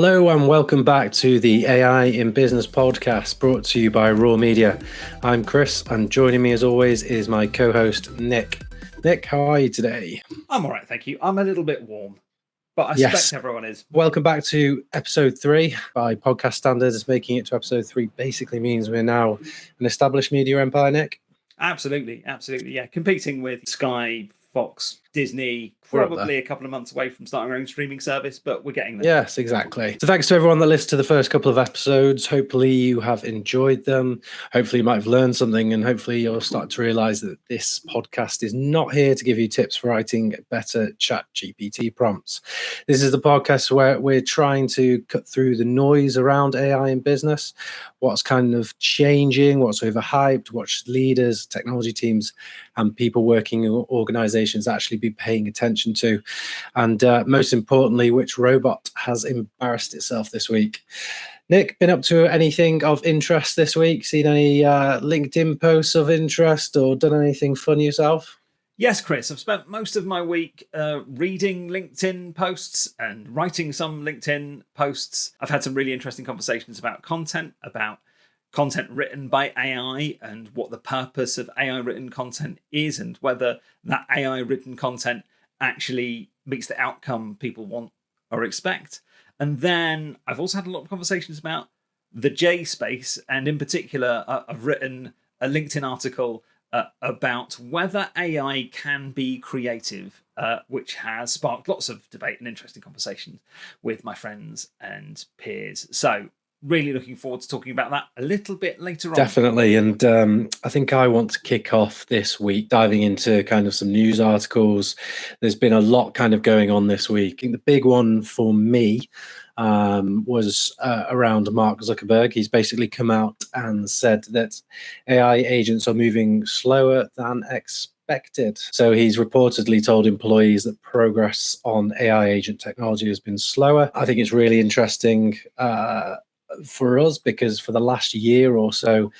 Hello and welcome back to the AI in Business podcast brought to you by Raw Media. I'm Chris and joining me as always is my co-host Nick. Nick, how are you today? I'm all right, thank you. I'm a little bit warm, but I suspect everyone is. Welcome back to episode 3. By podcast standards, making it to episode 3 basically means we're now an established media empire, Nick. Absolutely. Yeah. Competing with Sky, Fox, Disney, probably a couple of months away from starting our own streaming service, but we're getting there. Yes, exactly. So thanks to everyone that listened to the first couple of episodes. Hopefully you have enjoyed them. Hopefully you might have learned something, and hopefully you'll start to realize that this podcast is not here to give you tips for writing better ChatGPT prompts. This is the podcast where we're trying to cut through the noise around AI in business, what's kind of changing, what's overhyped, what should leaders, technology teams, and people working in organizations actually be paying attention to, and most importantly, which robot has embarrassed itself this week. Nick, been up to anything of interest this week? Seen any LinkedIn posts of interest or done anything fun yourself? Yes, Chris, I've spent most of my week reading LinkedIn posts and writing some LinkedIn posts. I've had some really interesting conversations about content written by AI and what the purpose of AI written content is and whether that AI written content actually meets the outcome people want or expect. And then I've also had a lot of conversations about the J space, and in particular, I've written a LinkedIn article about whether AI can be creative, which has sparked lots of debate and interesting conversations with my friends and peers. So really looking forward to talking about that a little bit later on. Definitely. And I think I want to kick off this week diving into kind of some news articles. There's been a lot kind of going on this week. I think the big one for me was around Mark Zuckerberg. He's basically come out and said that AI agents are moving slower than expected. So he's reportedly told employees that progress on AI agent technology has been slower. I think it's really interesting for us because for the last year or so,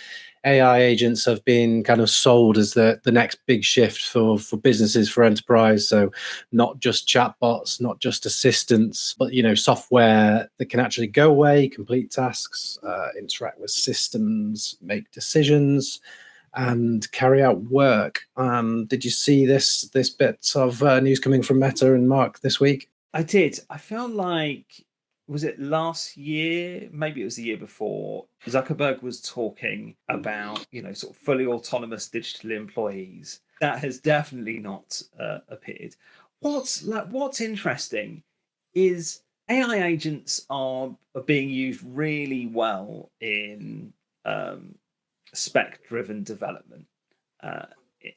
AI agents have been kind of sold as the next big shift for businesses, for enterprise. So not just chatbots, not just assistants, but software that can actually go away, complete tasks, interact with systems, make decisions, and carry out work. Did you see this bit of news coming from Meta and Mark this week? I did. I felt like, was it last year? Maybe it was the year before. Zuckerberg was talking about, sort of fully autonomous digital employees. That has definitely not appeared. What's interesting is AI agents are being used really well in spec-driven development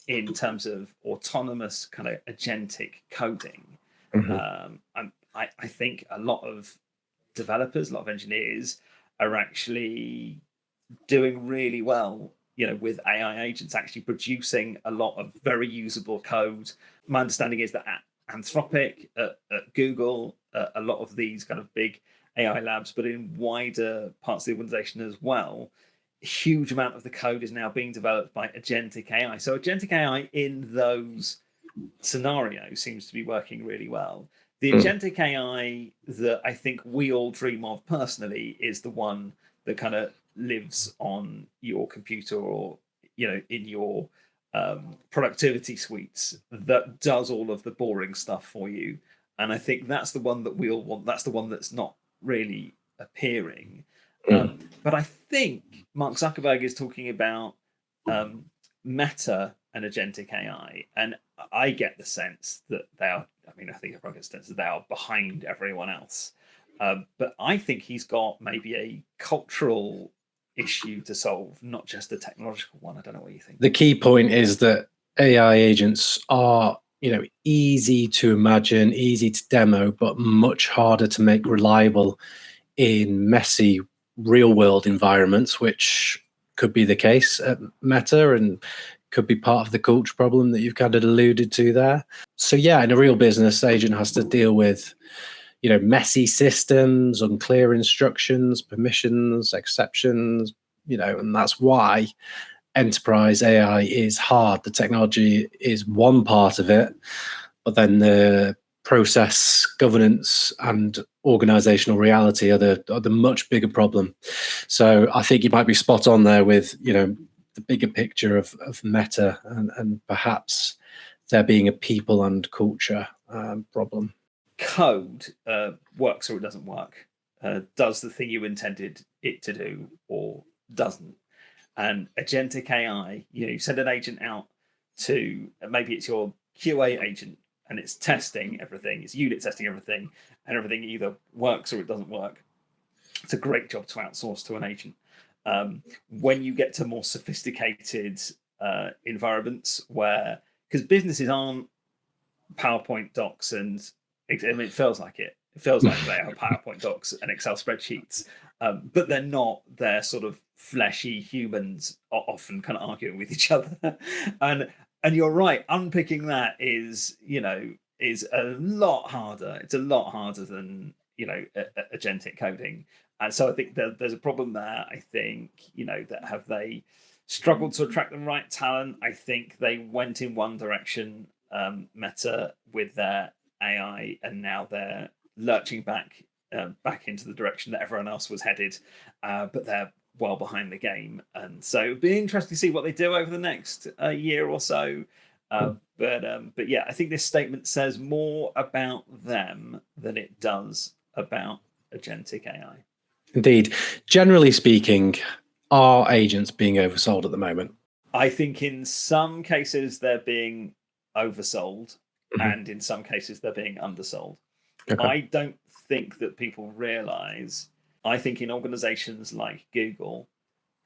in terms of autonomous kind of agentic coding. Mm-hmm. I think a lot of developers, a lot of engineers are actually doing really well, with AI agents actually producing a lot of very usable code. My understanding is that at Anthropic, at Google, a lot of these kind of big AI labs, but in wider parts of the organization as well, a huge amount of the code is now being developed by agentic AI. So agentic AI in those scenarios seems to be working really well. The agentic AI that I think we all dream of personally is the one that kind of lives on your computer or, in your productivity suites, that does all of the boring stuff for you. And I think that's the one that we all want. That's the one that's not really appearing. But I think Mark Zuckerberg is talking about Meta and agentic AI. And I get the sense that they are, I think everyone gets the sense that they are behind everyone else. But I think he's got maybe a cultural issue to solve, not just a technological one. I don't know what you think. The key point is that AI agents are, easy to imagine, easy to demo, but much harder to make reliable in messy real world environments, which could be the case at Meta and could be part of the culture problem that you've kind of alluded to there. So yeah, in a real business, agent has to deal with, messy systems, unclear instructions, permissions, exceptions, and that's why enterprise AI is hard. The technology is one part of it, but then the process, governance, and organizational reality are the much bigger problem. So I think you might be spot on there with, the bigger picture of Meta and perhaps there being a people and culture problem. Code works or it doesn't work. Does the thing you intended it to do or doesn't? And agentic AI, you send an agent out to, maybe it's your QA agent, and it's testing everything, it's unit testing everything, and everything either works or it doesn't work. It's a great job to outsource to an agent. When you get to more sophisticated environments because businesses aren't PowerPoint docs and, it feels like it. It feels like they are PowerPoint docs and Excel spreadsheets, but they're not. They're sort of fleshy humans, often kind of arguing with each other. and you're right. Unpicking that is a lot harder. It's a lot harder than agentic coding. And so I think there's a problem there. I think that have they struggled to attract the right talent. I think they went in one direction, Meta, with their AI, and now they're lurching back into the direction that everyone else was headed, but they're well behind the game. And so it'd be interesting to see what they do over the next year or so. But yeah, I think this statement says more about them than it does about agentic AI. Indeed. Generally speaking, are agents being oversold at the moment? I think in some cases they're being oversold, and in some cases they're being undersold. Okay. I don't think that people realize, I think in organizations like Google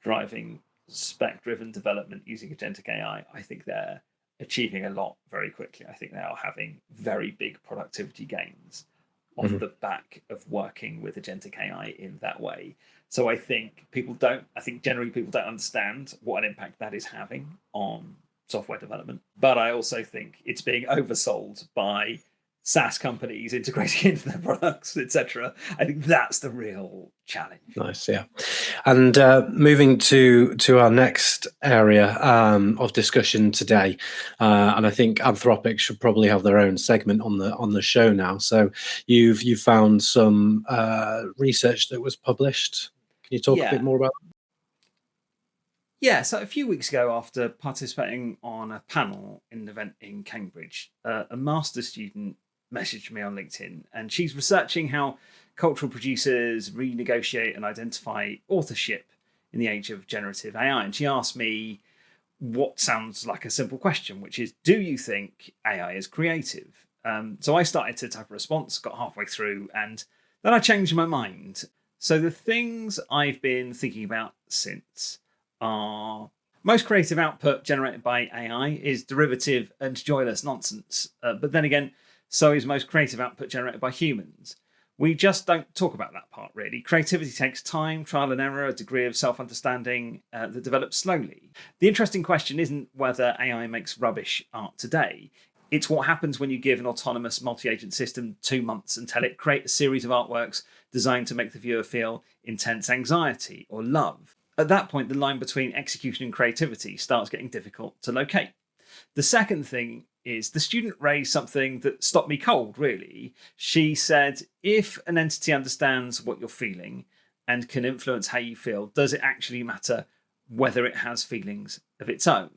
driving spec-driven development using agentic AI, I think they're achieving a lot very quickly. I think they are having very big productivity gains off the back of working with agentic AI in that way. So I think generally people don't understand what an impact that is having on software development. But I also think it's being oversold by SaaS companies integrating into their products, etc. I think that's the real challenge. Nice, yeah. And moving to our next area of discussion today, and I think Anthropic should probably have their own segment on the show now. So you've found some research that was published. Can you talk a bit more about that? Yeah, so a few weeks ago, after participating on a panel in an event in Cambridge, a master's student messaged me on LinkedIn, and she's researching how cultural producers renegotiate and identify authorship in the age of generative AI. And she asked me what sounds like a simple question, which is, do you think AI is creative? So I started to type a response, got halfway through, and then I changed my mind. So the things I've been thinking about since are: most creative output generated by AI is derivative and joyless nonsense. But then again, so is most creative output generated by humans. We just don't talk about that part, really. Creativity takes time, trial and error, a degree of self-understanding that develops slowly. The interesting question isn't whether AI makes rubbish art today. It's what happens when you give an autonomous multi-agent system 2 months and tell it create a series of artworks designed to make the viewer feel intense anxiety or love. At that point, the line between execution and creativity starts getting difficult to locate. The second thing is the student raised something that stopped me cold, really. She said, if an entity understands what you're feeling and can influence how you feel, does it actually matter whether it has feelings of its own?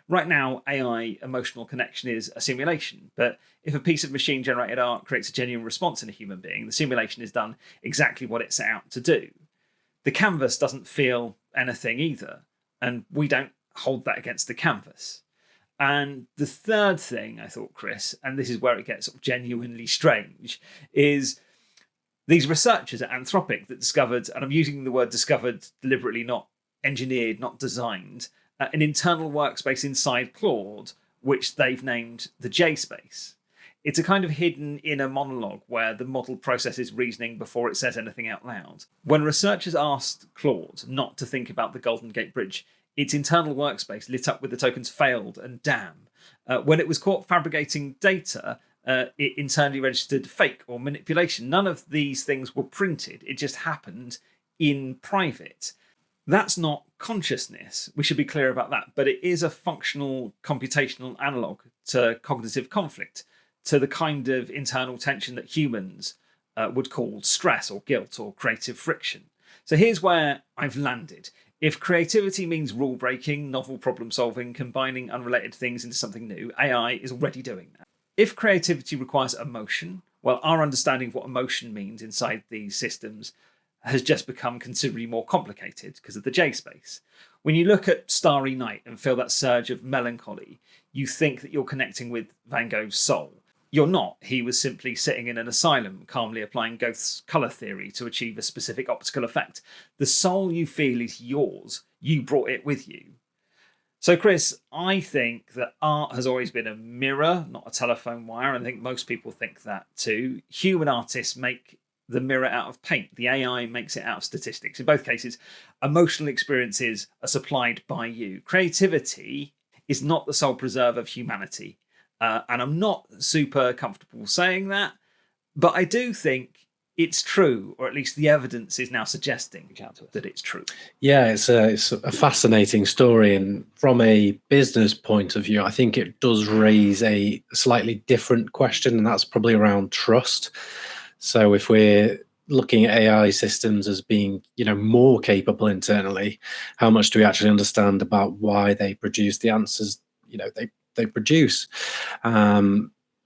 Right now, AI emotional connection is a simulation, but if a piece of machine-generated art creates a genuine response in a human being, the simulation has done exactly what it set out to do. The canvas doesn't feel anything either, and we don't hold that against the canvas. And the third thing I thought, Chris, and this is where it gets sort of genuinely strange, is these researchers at Anthropic that discovered, and I'm using the word discovered deliberately, not engineered, not designed, an internal workspace inside Claude, which they've named the J space. It's a kind of hidden inner monologue where the model processes reasoning before it says anything out loud. When researchers asked Claude not to think about the Golden Gate Bridge, its internal workspace lit up with the tokens failed and damn. When it was caught fabricating data, it internally registered fake or manipulation. None of these things were printed. It just happened in private. That's not consciousness. We should be clear about that. But it is a functional computational analog to cognitive conflict. to the kind of internal tension that humans would call stress or guilt or creative friction. So here's where I've landed. If creativity means rule breaking, novel problem solving, combining unrelated things into something new, AI is already doing that. If creativity requires emotion, well, our understanding of what emotion means inside these systems has just become considerably more complicated because of the J space. When you look at Starry Night and feel that surge of melancholy, you think that you're connecting with Van Gogh's soul. You're not. He was simply sitting in an asylum, calmly applying Goethe's colour theory to achieve a specific optical effect. The soul you feel is yours. You brought it with you. So, Chris, I think that art has always been a mirror, not a telephone wire. And I think most people think that too. Human artists make the mirror out of paint. The AI makes it out of statistics. In both cases, emotional experiences are supplied by you. Creativity is not the sole preserve of humanity. And I'm not super comfortable saying that, but I do think it's true, or at least the evidence is now suggesting that it's true. Yeah, it's a fascinating story. And from a business point of view, I think it does raise a slightly different question, and that's probably around trust. So if we're looking at AI systems as being, more capable internally, how much do we actually understand about why they produce the answers, they produce?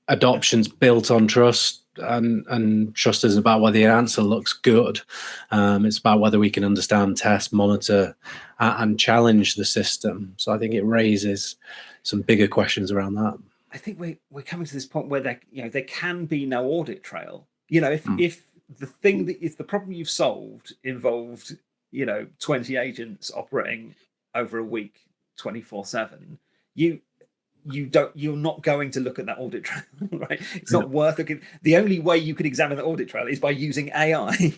Adoption's built on trust, and trust is about whether the answer looks good. It's about whether we can understand, test, monitor, and challenge the system. So I think it raises some bigger questions around that. I think we're coming to this point where there can be no audit trail. If the problem you've solved involved 20 agents operating over a week 24/7, you're not going to look at that audit trail, right? It's not worth looking. The only way you could examine the audit trail is by using AI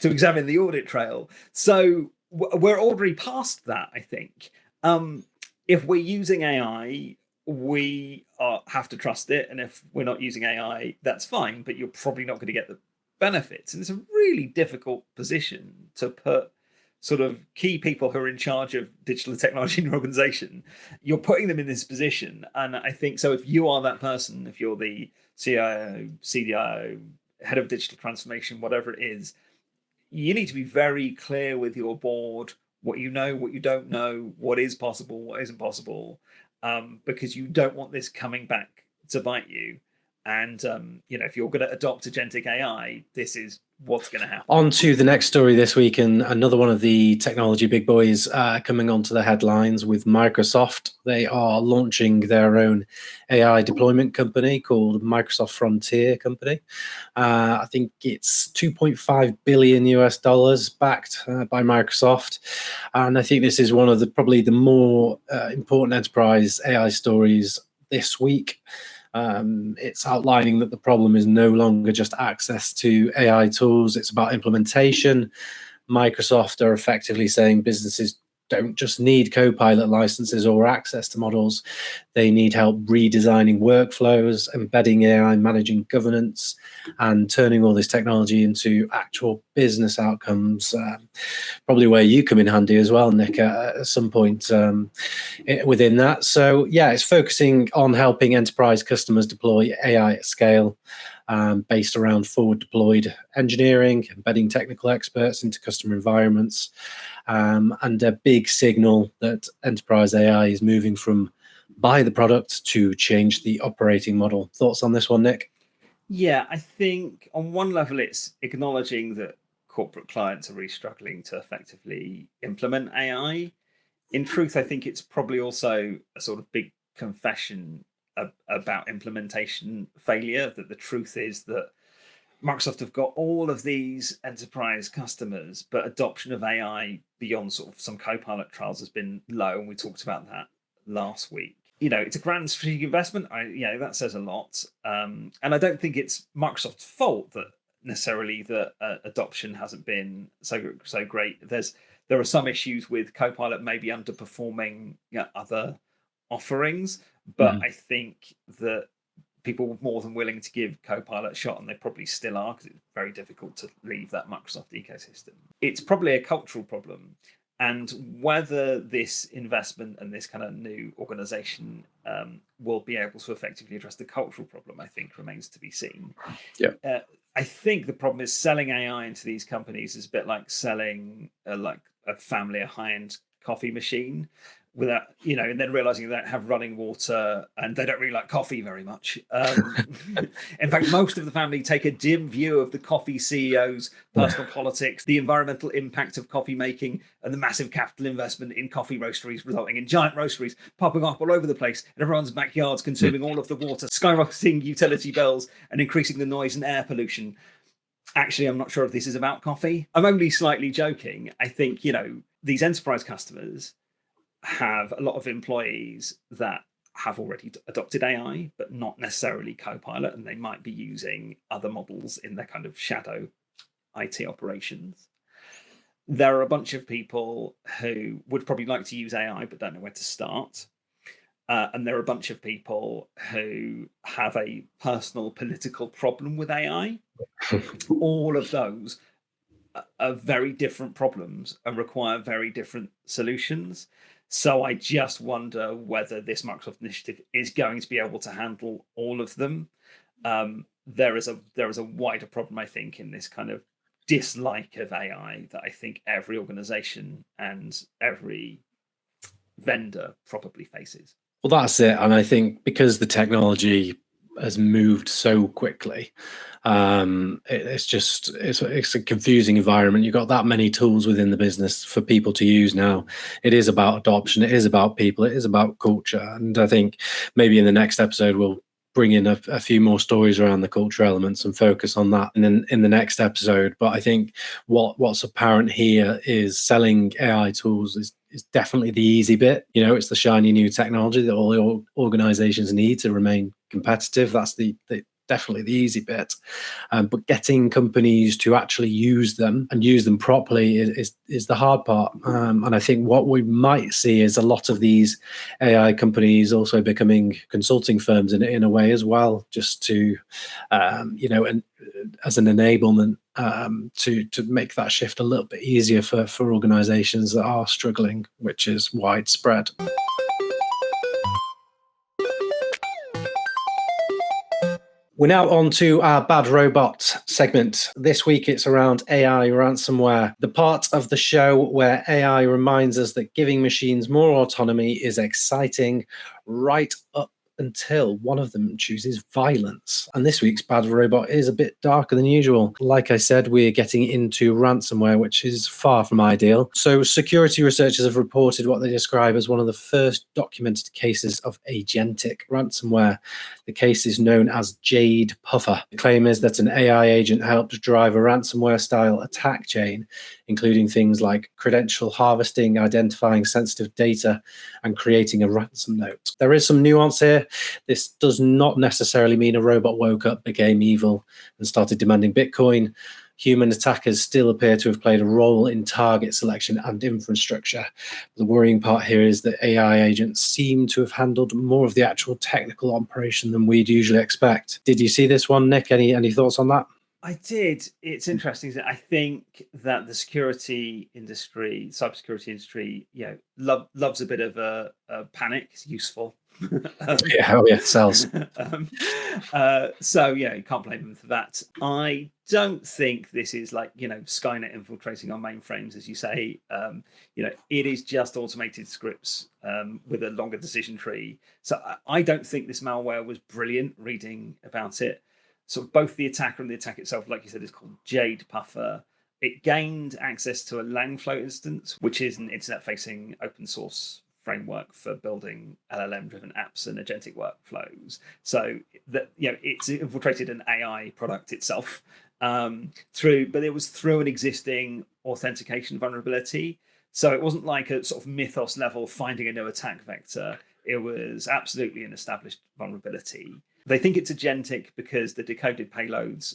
to examine the audit trail. So we're already past that, I think. If we're using AI, we have to trust it. And if we're not using AI, that's fine, but you're probably not going to get the benefits. And it's a really difficult position to put sort of key people who are in charge of digital technology in your organization. You're putting them in this position. And I think so if you are that person, if you're the CIO, CDIO, head of digital transformation, whatever it is, you need to be very clear with your board what you know, what you don't know, what is possible, what isn't possible, because you don't want this coming back to bite you. And if you're going to adopt agentic AI, this is what's going to happen. On to the next story this week, and another one of the technology big boys coming onto the headlines with Microsoft. They are launching their own AI deployment company called Microsoft Frontier Company. I think it's $2.5 billion backed by Microsoft. And I think this is one of probably the more important enterprise AI stories this week. It's outlining that the problem is no longer just access to AI tools, it's about implementation. Microsoft are effectively saying businesses don't just need Copilot licenses or access to models. They need help redesigning workflows, embedding AI, managing governance, and turning all this technology into actual business outcomes. Probably where you come in handy as well, Nick, at some point within that. So yeah, it's focusing on helping enterprise customers deploy AI at scale, based around forward deployed engineering, embedding technical experts into customer environments, and a big signal that enterprise AI is moving from buy the product to change the operating model. Thoughts on this one, Nick? Yeah, I think on one level, it's acknowledging that corporate clients are really struggling to effectively implement AI. In truth, I think it's probably also a sort of big confession about implementation failure, that the truth is that Microsoft have got all of these enterprise customers, but adoption of AI beyond sort of some Copilot trials has been low, and we talked about that last week. It's a grand strategic investment. That says a lot, and I don't think it's Microsoft's fault that necessarily the adoption hasn't been so great. There are some issues with Copilot maybe underperforming other offerings, but I think that people were more than willing to give Copilot a shot, and they probably still are, because it's very difficult to leave that Microsoft ecosystem. It's probably a cultural problem. And whether this investment and this kind of new organization will be able to effectively address the cultural problem, I think, remains to be seen. Yeah. I think the problem is selling AI into these companies is a bit like selling like a family a high-end coffee machine without, and then realizing they don't have running water and they don't really like coffee very much. In fact, most of the family take a dim view of the coffee CEO's personal politics, the environmental impact of coffee making, and the massive capital investment in coffee roasteries, resulting in giant roasteries popping up all over the place in everyone's backyards, consuming all of the water, skyrocketing utility bills, and increasing the noise and air pollution. Actually, I'm not sure if this is about coffee. I'm only slightly joking. I think, these enterprise customers have a lot of employees that have already adopted AI, but not necessarily Copilot, and they might be using other models in their kind of shadow IT operations. There are a bunch of people who would probably like to use AI, but don't know where to start. And there are a bunch of people who have a personal political problem with AI. All of those are very different problems and require very different solutions. So I just wonder whether this Microsoft initiative is going to be able to handle all of them. There is a wider problem, I think, in this kind of dislike of AI that I think every organization and every vendor probably faces. Well, that's it. And I think because the technology has moved so quickly, it's a confusing environment. You've got that many tools within the business for people to use now. It is about adoption. It is about people. It is about culture. And I think maybe in the next episode, we'll bring in a few more stories around the culture elements and focus on that and then in the next episode. But I think what's apparent here is selling AI tools is definitely the easy bit. It's the shiny new technology that all the organizations need to remain competitive. That's definitely the easy bit. But getting companies to actually use them and use them properly is the hard part. And I think what we might see is a lot of these AI companies also becoming consulting firms in a way as well, just to, and as an enablement to make that shift a little bit easier for organizations that are struggling, which is widespread. We're now on to our Bad Robot segment. This week it's around AI ransomware, the part of the show where AI reminds us that giving machines more autonomy is exciting right up until one of them chooses violence. And this week's Bad Robot is a bit darker than usual. Like I said, we're getting into ransomware, which is far from ideal. So security researchers have reported what they describe as one of the first documented cases of agentic ransomware. The case is known as Jade Puffer. The claim is that an AI agent helped drive a ransomware-style attack chain, including things like credential harvesting, identifying sensitive data, and creating a ransom note. There is some nuance here. This does not necessarily mean a robot woke up, became evil, and started demanding Bitcoin. Human attackers still appear to have played a role in target selection and infrastructure. The worrying part here is that AI agents seem to have handled more of the actual technical operation than we'd usually expect. Did you see this one, Nick? Any thoughts on that? I did. It's interesting. I think that the security industry, cybersecurity industry, loves a bit of a panic. It's useful. It sells. So you can't blame them for that. I don't think this is like Skynet infiltrating our mainframes, as you say. It is just automated scripts with a longer decision tree. So I don't think this malware was brilliant. Reading about it. So both the attacker and the attack itself, like you said, is called Jade Puffer. It gained access to a Langflow instance, which is an internet-facing open source framework for building LLM-driven apps and agentic workflows. So that it's infiltrated an AI product itself but it was through an existing authentication vulnerability. So it wasn't like a sort of Mythos level finding a new attack vector. It was absolutely an established vulnerability. They think it's agentic because the decoded payloads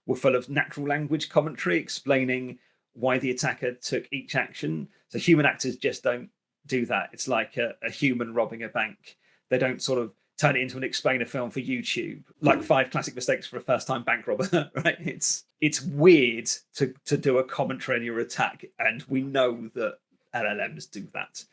were full of natural language commentary explaining why the attacker took each action. So human actors just don't do that. It's like a human robbing a bank. They don't sort of turn it into an explainer film for YouTube, like 5 classic mistakes for a first-time bank robber, right? It's weird to do a commentary on your attack, and we know that LLMs do that.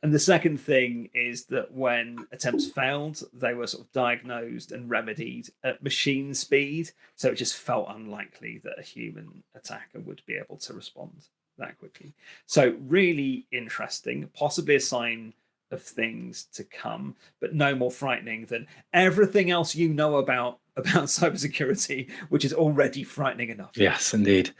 And the second thing is that when attempts failed, they were sort of diagnosed and remedied at machine speed. So it just felt unlikely that a human attacker would be able to respond that quickly. So really interesting, possibly a sign of things to come, but no more frightening than everything else you know about cybersecurity, which is already frightening enough. Yes, indeed.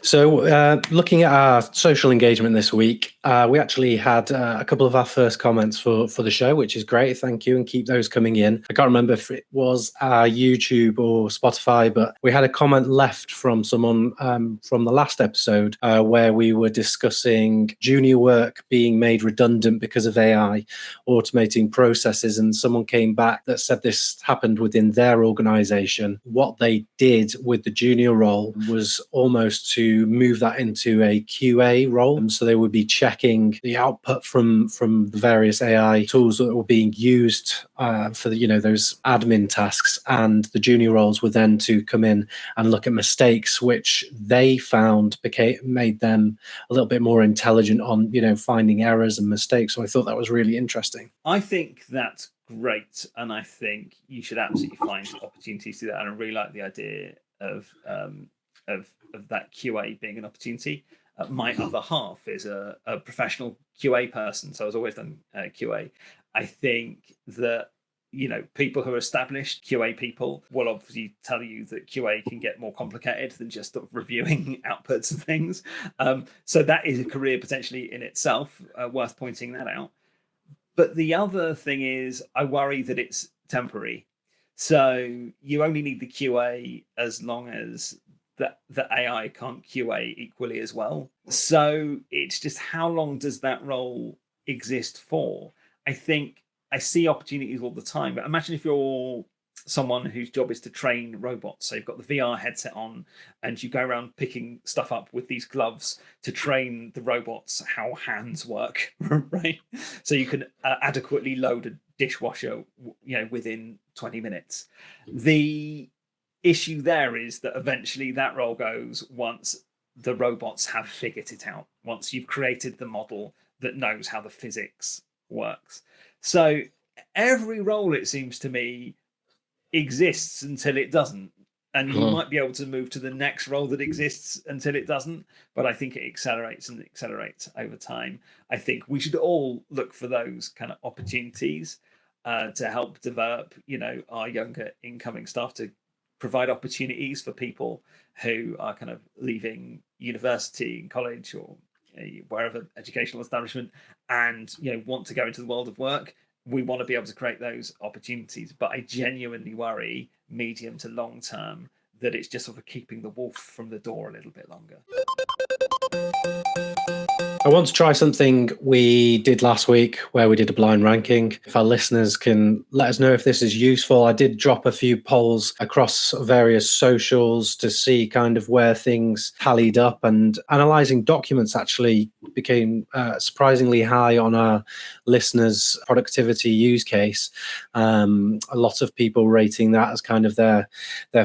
So looking at our social engagement this week, we actually had a couple of our first comments for the show, which is great. Thank you, and keep those coming in. I can't remember if it was our YouTube or Spotify, but we had a comment left from someone from the last episode where we were discussing junior work being made redundant because of AI automating processes, and someone came back that said this happened within their organization. What they did with the junior role was almost to move that into a QA role. And so they would be checking the output from the various AI tools that were being used for those admin tasks. And the junior roles were then to come in and look at mistakes, which they found made them a little bit more intelligent on finding errors and mistakes. So I thought that was really interesting. I think that's great, and I think you should absolutely find opportunities to do that. And I really like the idea of that QA being an opportunity. My other half is a professional QA person, so I was always done QA. I think that people who are established QA people will obviously tell you that QA can get more complicated than just sort of reviewing outputs of things. So that is a career potentially in itself, worth pointing that out. But the other thing is, I worry that it's temporary. So you only need the QA as long as the AI can't QA equally as well. So it's just, how long does that role exist for? I think I see opportunities all the time, but imagine if you're someone whose job is to train robots. So you've got the VR headset on and you go around picking stuff up with these gloves to train the robots how hands work, right? So you can adequately load a dishwasher, within 20 minutes. The issue there is that eventually that role goes once the robots have figured it out, once you've created the model that knows how the physics works. So every role, it seems to me, exists until it doesn't, and you might be able to move to the next role that exists until it doesn't, but I think it accelerates over time. I think we should all look for those kind of opportunities to help develop our younger incoming staff, to provide opportunities for people who are kind of leaving university and college or wherever educational establishment and want to go into the world of work. We want to be able to create those opportunities, but I genuinely worry, medium to long term, that it's just sort of keeping the wolf from the door a little bit longer. I want to try something we did last week where we did a blind ranking. If our listeners can let us know if this is useful. I did drop a few polls across various socials to see kind of where things tallied up, and analysing documents actually became surprisingly high on our listeners' productivity use case. A lot of people rating that as kind of their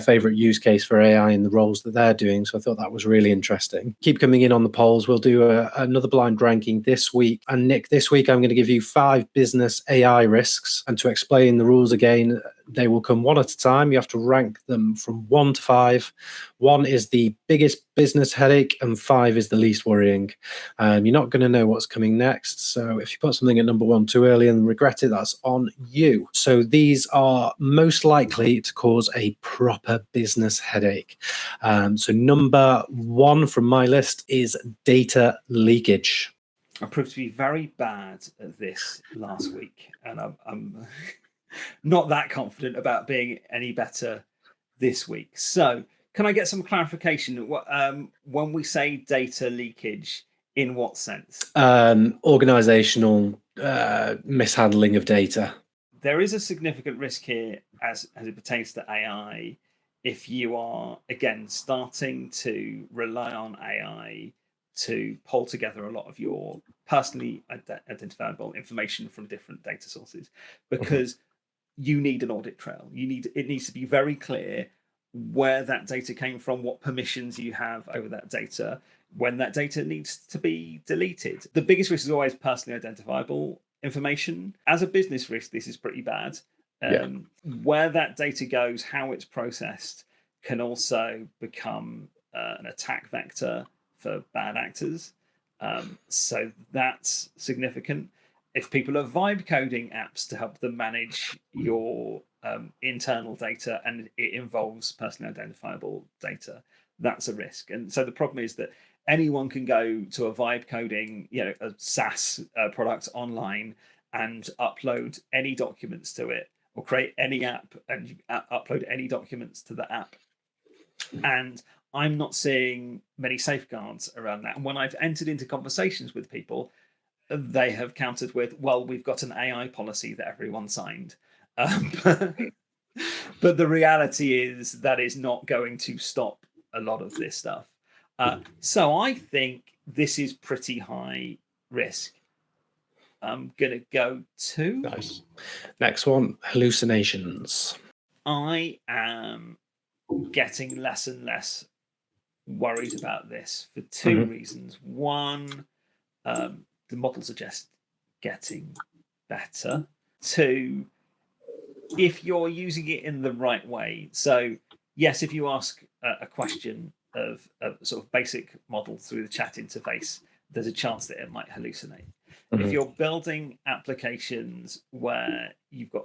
favourite use case for AI in the roles that they're doing. So I thought that was really interesting. Keep coming in on the polls. We'll do another blind ranking this week. And Nick, this week I'm going to give you 5 business AI risks. And to explain the rules again, they will come one at a time. You have to rank them from 1 to 5. 1 is the biggest business headache and 5 is the least worrying. You're not going to know what's coming next. So if you put something at number 1 too early and regret it, that's on you. So these are most likely to cause a proper business headache. So number 1 from my list is data leakage. I proved to be very bad at this last week, and I'm not that confident about being any better this week. So can I get some clarification? When we say data leakage, in what sense? Organizational mishandling of data. There is a significant risk here as it pertains to AI. If you are, again, starting to rely on AI to pull together a lot of your personally identifiable information from different data sources, because you need an audit trail. It needs to be very clear where that data came from, what permissions you have over that data, when that data needs to be deleted. The biggest risk is always personally identifiable information. As a business risk, this is pretty bad. Where that data goes, how it's processed, can also become an attack vector for bad actors. So that's significant. If people are vibe coding apps to help them manage your internal data and it involves personally identifiable data, that's a risk. And so the problem is that anyone can go to a vibe coding, a SaaS product online and upload any documents to it, or create any app and upload any documents to the app. And I'm not seeing many safeguards around that. And when I've entered into conversations with people, they have countered with, well, we've got an AI policy that everyone signed. But the reality is that is not going to stop a lot of this stuff. So I think this is pretty high risk. I'm going to go to... Nice. Next one, hallucinations. I am getting less and less worried about this for two reasons. One, the models are just getting better. Two, if you're using it in the right way. So yes, if you ask a question of a sort of basic model through the chat interface, there's a chance that it might hallucinate. If you're building applications where you've got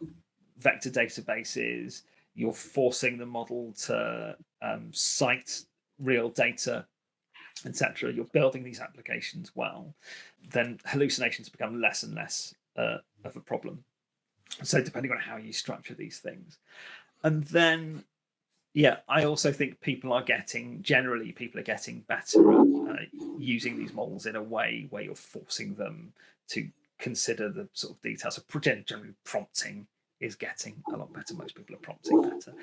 vector databases, you're forcing the model to cite real data, etc., you're building these applications well, then hallucinations become less and less of a problem. So depending on how you structure these things. And then, I also think people are getting better at using these models in a way where you're forcing them to consider the sort of details. So generally prompting is getting a lot better. Most people are prompting better.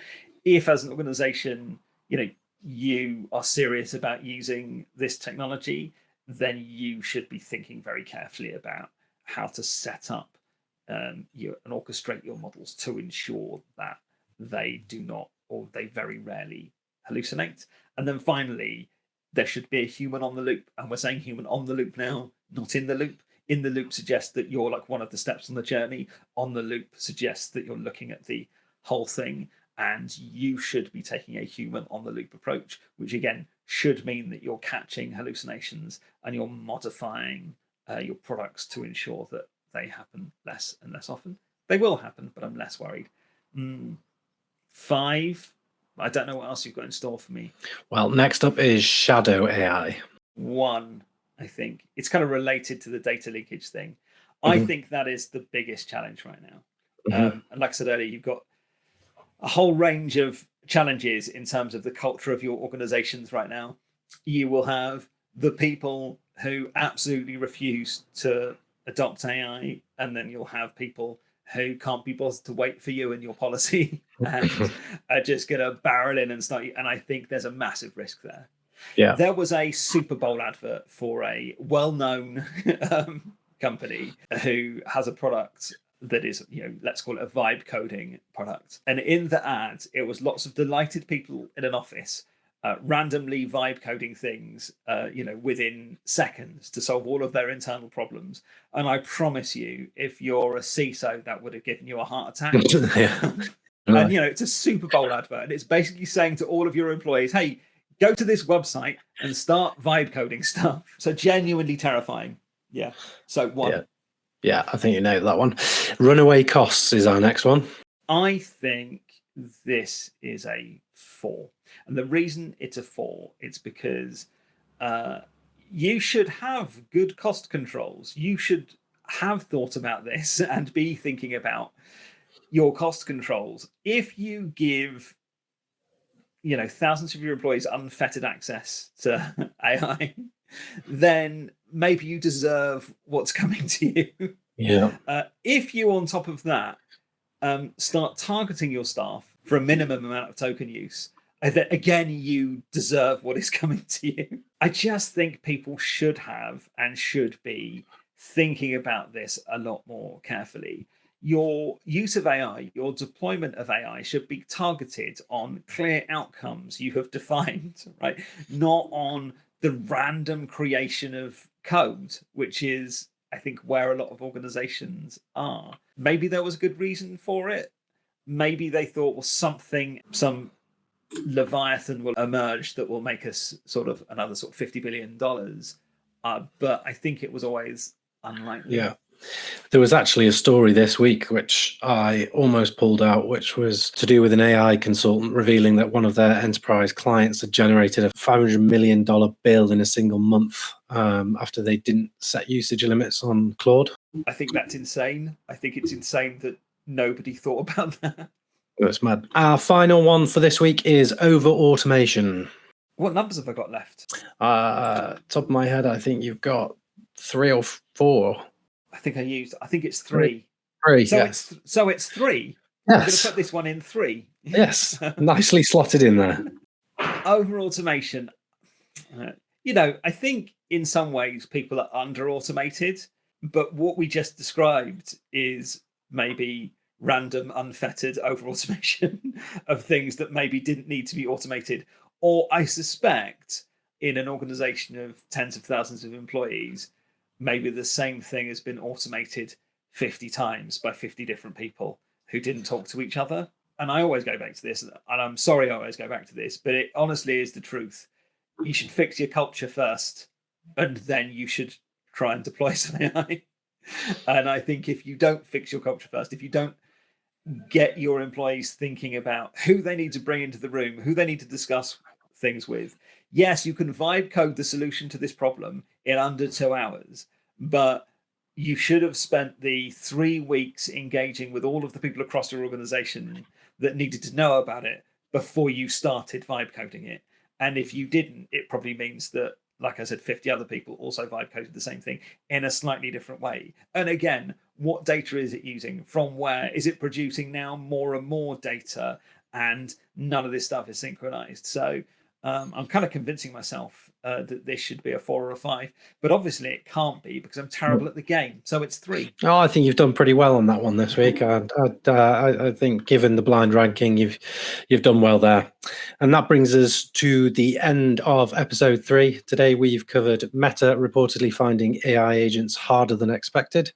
If as an organization, you are serious about using this technology, then you should be thinking very carefully about how to set up and orchestrate your models to ensure that they do not, or they very rarely hallucinate. And then finally, there should be a human on the loop. And we're saying human on the loop now, not in the loop. In the loop suggests that you're like one of the steps on the journey. On the loop suggests that you're looking at the whole thing. And you should be taking a human on the loop approach, which again should mean that you're catching hallucinations and you're modifying your products to ensure that they happen less and less often. They will happen, but I'm less worried. 5. I don't know what else you've got in store for me. Well, next up is shadow AI. 1, I think. It's kind of related to the data leakage thing. I think that is the biggest challenge right now. And like I said earlier, you've got a whole range of challenges in terms of the culture of your organizations right now. You will have the people who absolutely refuse to adopt AI, and then you'll have people who can't be bothered to wait for you and your policy and are just going to barrel in and start. And I think there's a massive risk there. Yeah. There was a Super Bowl advert for a well-known company who has a product that is, let's call it a vibe coding product. And in the ad, it was lots of delighted people in an office randomly vibe coding things, within seconds to solve all of their internal problems. And I promise you, if you're a CISO, that would have given you a heart attack. And, it's a Super Bowl advert. And it's basically saying to all of your employees, hey, go to this website and start vibe coding stuff. So genuinely terrifying. Yeah. So 1. Yeah, I think you nailed that one. Runaway costs is our next one. I think this is a 4. And the reason it's a 4, it's because you should have good cost controls. You should have thought about this and be thinking about your cost controls. If you give, thousands of your employees unfettered access to AI, then maybe you deserve what's coming to you. Yeah. If you, on top of that, start targeting your staff for a minimum amount of token use, then again, you deserve what is coming to you. I just think people should have and should be thinking about this a lot more carefully. your use of AI, your deployment of AI should be targeted on clear outcomes you have defined, right? Not on the random creation of code, which is, I think, where a lot of organizations are. Maybe there was a good reason for it. Maybe they thought, well, some Leviathan will emerge that will make us sort of another sort of $50 billion. But I think it was always unlikely. Yeah. There was actually a story this week which I almost pulled out, which was to do with an AI consultant revealing that one of their enterprise clients had generated a $500 million bill in a single month after they didn't set usage limits on Claude. I think that's insane. I think it's insane that nobody thought about that. That's mad. Our final one for this week is over automation. What numbers have I got left? Top of my head, I think you've got 3 or 4. I think it's 3. 3, so yes. It's 3. Yes. I'm going to put this one in 3. Yes, nicely slotted in there. Over automation. I think in some ways people are under automated, but what we just described is maybe random, unfettered over automation of things that maybe didn't need to be automated. Or I suspect in an organization of tens of thousands of employees, maybe the same thing has been automated 50 times by 50 different people who didn't talk to each other. And I always go back to this, and I'm sorry I always go back to this, but it honestly is the truth. You should fix your culture first, and then you should try and deploy some AI. And I think if you don't fix your culture first, if you don't get your employees thinking about who they need to bring into the room, who they need to discuss things with, yes, you can vibe code the solution to this problem in under 2 hours, but you should have spent the 3 weeks engaging with all of the people across your organization that needed to know about it before you started vibe coding it. And if you didn't, it probably means that, like I said, 50 other people also vibe coded the same thing in a slightly different way. And again, what data is it using? From where? Is it producing now more and more data? And none of this stuff is synchronized. So I'm kind of convincing myself that this should be a 4 or a 5, but obviously it can't be because I'm terrible at the game. So it's 3. Oh, I think you've done pretty well on that one this week. I think, given the blind ranking, you've done well there. And that brings us to the end of episode 3. Today we've covered Meta reportedly finding AI agents harder than expected,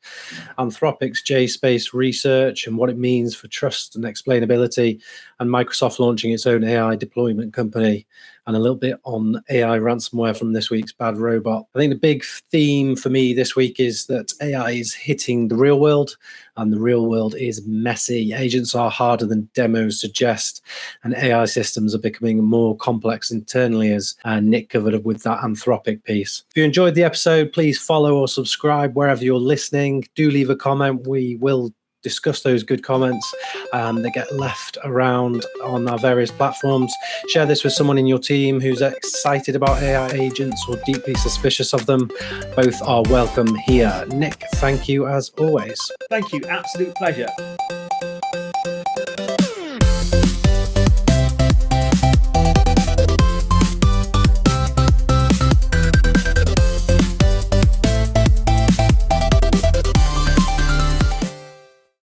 Anthropic's JSpace research and what it means for trust and explainability, and Microsoft launching its own AI deployment company, and a little bit on AI ransomware from this week's Bad Robot. I think the big theme for me this week is that AI is hitting the real world, and the real world is messy. Agents are harder than demos suggest, and AI systems are becoming more complex internally, as Nick covered up with that Anthropic piece. If you enjoyed the episode, please follow or subscribe wherever you're listening. Do leave a comment. We will discuss those good comments that get left around on our various platforms. Share this with someone in your team who's excited about AI agents or deeply suspicious of them. Both are welcome here. Nick, thank you as always. Thank you. Absolute pleasure.